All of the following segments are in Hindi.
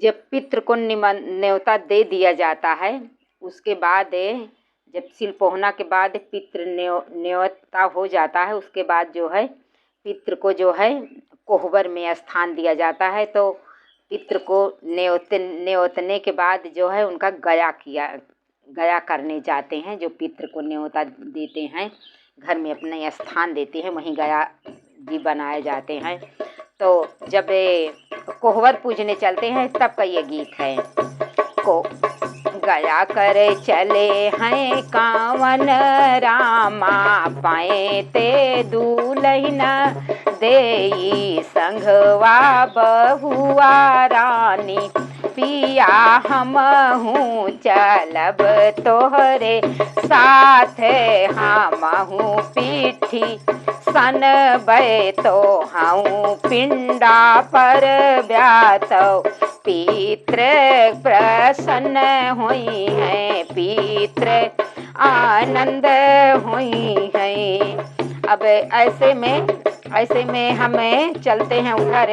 जब पितृ को न्योता दे दिया जाता है, उसके बाद जब सिलपोहना के बाद पितृ न्योता हो जाता है, उसके बाद जो है पितृ को जो है कोहबर में स्थान दिया जाता है। तो पितृ को न्योतने के बाद जो है उनका गया करने जाते हैं। जो पितृ को न्योता देते हैं, घर में अपने स्थान देते हैं, वहीं गया जी बनाए जाते हैं। तो जब कोहबर पूजने चलते हैं तब का ये गीत है। को गया कर चले हैं कावन रामा, पाए ते दूल्हन देई संघवा बहुआ रानी, पिया हमहूँ चलब तोहरे साथ, हमहूँ पीठी सन बै तो हूँ पिंडा पर ब्यातौ, पितृ प्रसन्न हुई हैं, पितृ आनंद हुई हैं। अब ऐसे में हमें चलते हैं उधर।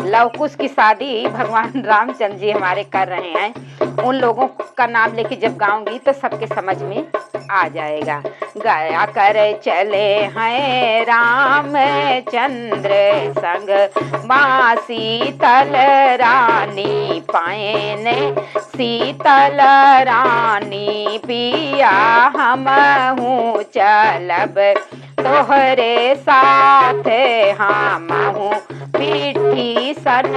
लवकुश की शादी भगवान रामचंद्र जी हमारे कर रहे हैं। उन लोगों का नाम लेके जब गाऊंगी तो सबके समझ में आ जाएगा। गया कर चले हैं रामचंद्र संग माँ शीतल रानी, पायने शीतल रानी, पिया हमहूँ चलब तोहरे साथ, हमहूँ पीठी सन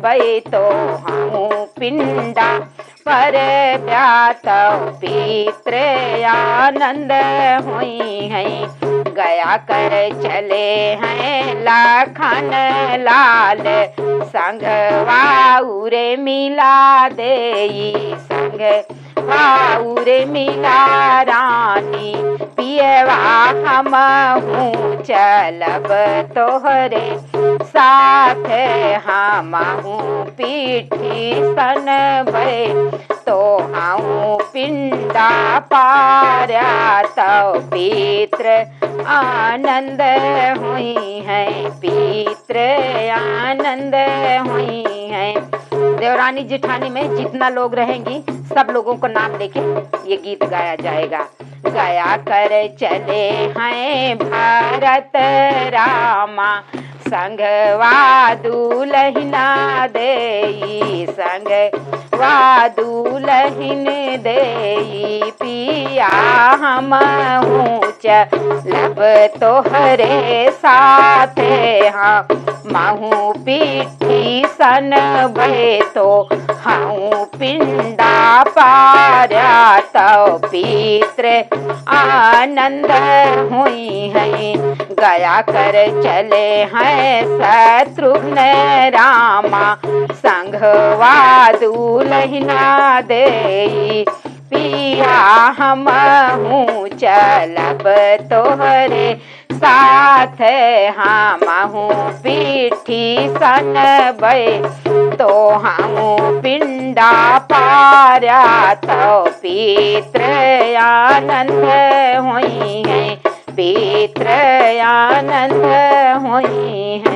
बै तो हूँ पिंडा पर ब्यातौ, पितृ आनंद हुई हैं। गया कर चले हैं लखन लाल संग वाउरे मिला देई, संग वाउरे मिला रानी, पियवा हमहूँ चलब तोहरे साथ, हमहूँ पीठी सन बै तो हूँ पिंडा पार्या, तौ पितृ आनंद हुई हैं, पितृ आनंद हुई हैं। देवरानी जेठानी में जितना लोग रहेंगी सब लोगों को नाम लेके ये गीत गाया जाएगा। गया कर चले हैं भरत रामा, संघवा दूल्हना देई, संघवा दूल्हन देई, पिया हमहूँ चलब तोहरे साथ, हमहूँ पीठी सन बै तो हूँ पिंडा पार्या, तौ पितृ आनंद हुई हैं। गया कर चले हैं शत्रुघ्न रामा, संघवा दूल्हना देई, पिया हमहूँ चलब तोहरे साथ, हमहूँ पीठी सन बै तो हूँ पिंडा पार्या, तौ पितृ आनंद हुई हैं, पितृ आनंद हुई हैं।